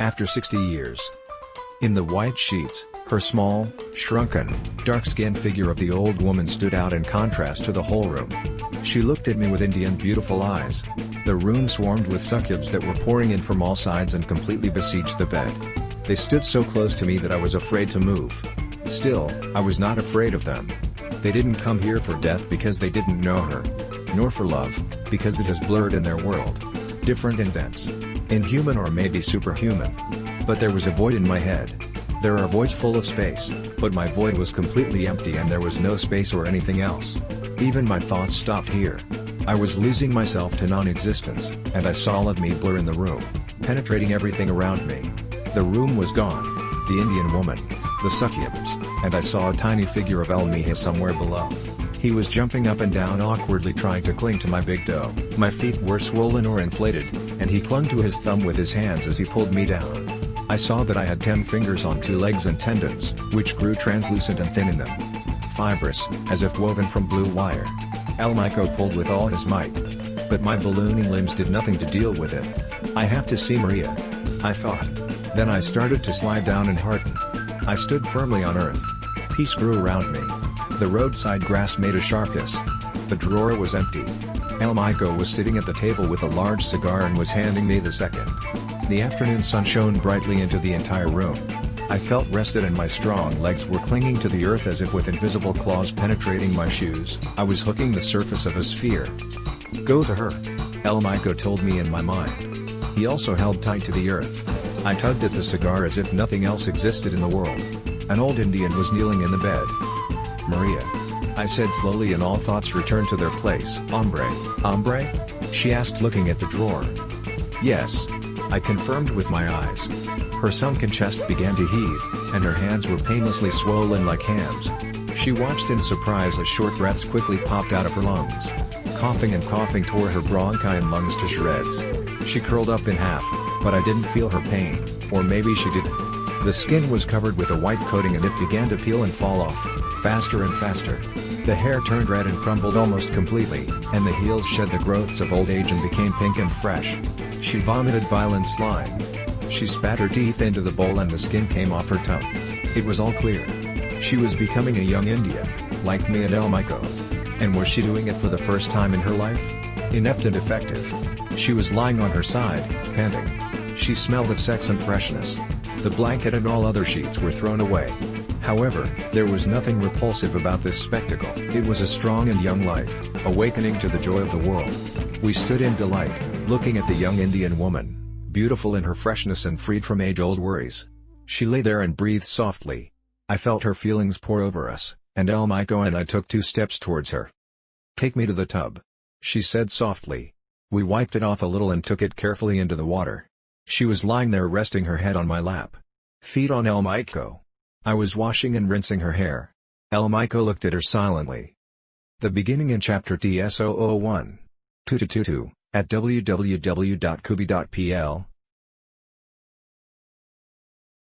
After 60 years. In the white sheets, her small, shrunken, dark-skinned figure of the old woman stood out in contrast to the whole room. She looked at me with Indian beautiful eyes. The room swarmed with succubes that were pouring in from all sides and completely besieged the bed. They stood so close to me that I was afraid to move. Still, I was not afraid of them. They didn't come here for death because they didn't know her. Nor for love, because it has blurred in their world. Different and dense. Inhuman or maybe superhuman. But there was a void in my head. There are voids full of space, but my void was completely empty and there was no space or anything else. Even my thoughts stopped here. I was losing myself to non-existence, and I saw me blur in the room, penetrating everything around me. The room was gone. The Indian woman, the succubes, and I saw a tiny figure of Micha somewhere below. He was jumping up and down awkwardly trying to cling to my big toe. My feet were swollen or inflated, and he clung to his thumb with his hands as he pulled me down. I saw that I had 10 fingers on 2 legs and tendons, which grew translucent and thin in them. Fibrous, as if woven from blue wire. Micho pulled with all his might. But my ballooning limbs did nothing to deal with it. I have to see Marija, I thought. Then I started to slide down and harden. I stood firmly on earth. Peace grew around me. The roadside grass made a sharp hiss. The drawer was empty. Micho was sitting at the table with a large cigar and was handing me the second. The afternoon sun shone brightly into the entire room. I felt rested and my strong legs were clinging to the earth as if with invisible claws penetrating my shoes. I was hooking the surface of a sphere. Go to her, Micho told me in my mind. He also held tight to the earth. I tugged at the cigar as if nothing else existed in the world. An old Indian was kneeling in the bed. Marija, I said slowly, and all thoughts returned to their place. Hombre? She asked, looking at the drawer. Yes. I confirmed with my eyes. Her sunken chest began to heave, and her hands were painlessly swollen like hams. She watched in surprise as short breaths quickly popped out of her lungs. Coughing and coughing tore her bronchi and lungs to shreds. She curled up in half, but I didn't feel her pain, or maybe she didn't. The skin was covered with a white coating and it began to peel and fall off, faster and faster. The hair turned red and crumbled almost completely, and the heels shed the growths of old age and became pink and fresh. She vomited violent slime. She spat her teeth into the bowl and the skin came off her tongue. It was all clear. She was becoming a young Indian, like me and Micho. And was she doing it for the first time in her life? Inept and effective. She was lying on her side, panting. She smelled of sex and freshness. The blanket and all other sheets were thrown away. However, there was nothing repulsive about this spectacle. It was a strong and young life, awakening to the joy of the world. We stood in delight, looking at the young Indian woman, beautiful in her freshness and freed from age-old worries. She lay there and breathed softly. I felt her feelings pour over us, and Micho and I took 2 steps towards her. Take me to the tub, she said softly. We wiped it off a little and took it carefully into the water. She was lying there resting her head on my lap. Feet on Micho. I was washing and rinsing her hair. Micho looked at her silently. The beginning in chapter TS016A at www.kubi.pl